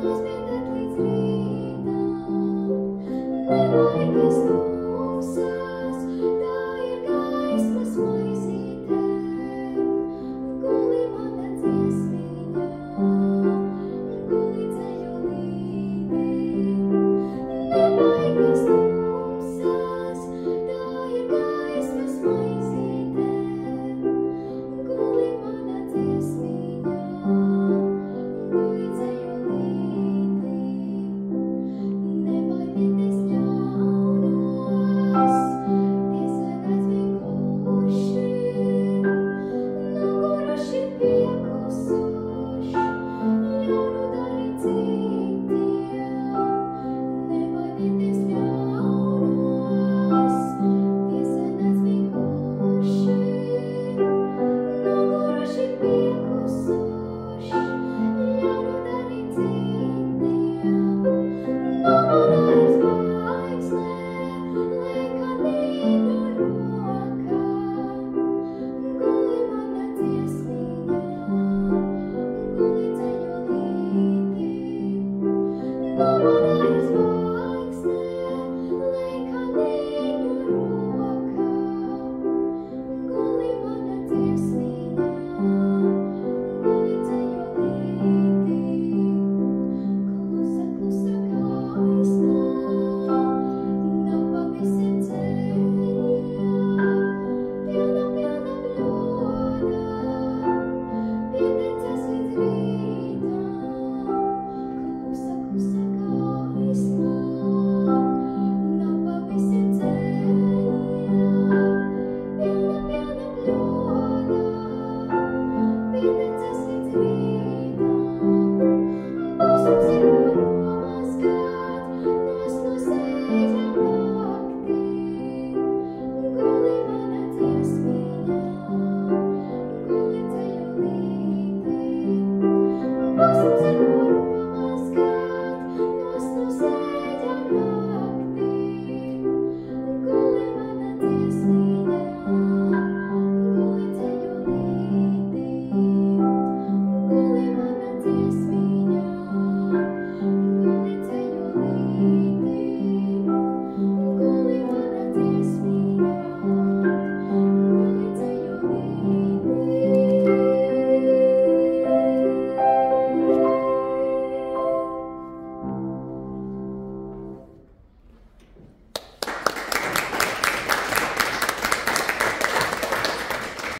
aizmiedēt līdz rītam, nevajag tumsās, tā ir gaismas maizīte, guli mana dziesmiņa, guli ceļu līdī. Nevajag tumsās, tā ir gaismas maizīte, guli mana dziesmiņa, guli ceļu līdī. Nebaidieties ļaunos, tie sen aizmiguši, noguruši pieklusuši, jaunu darīt citiem. Nebaidieties ļaunos, tie sen aizmiguši, noguruši pieklusuši, jaunu darīt citiem. Nomanāja zvaigzne, lieka dīņu rokā, guli mana dziesmiņa, guli ceļu līdī.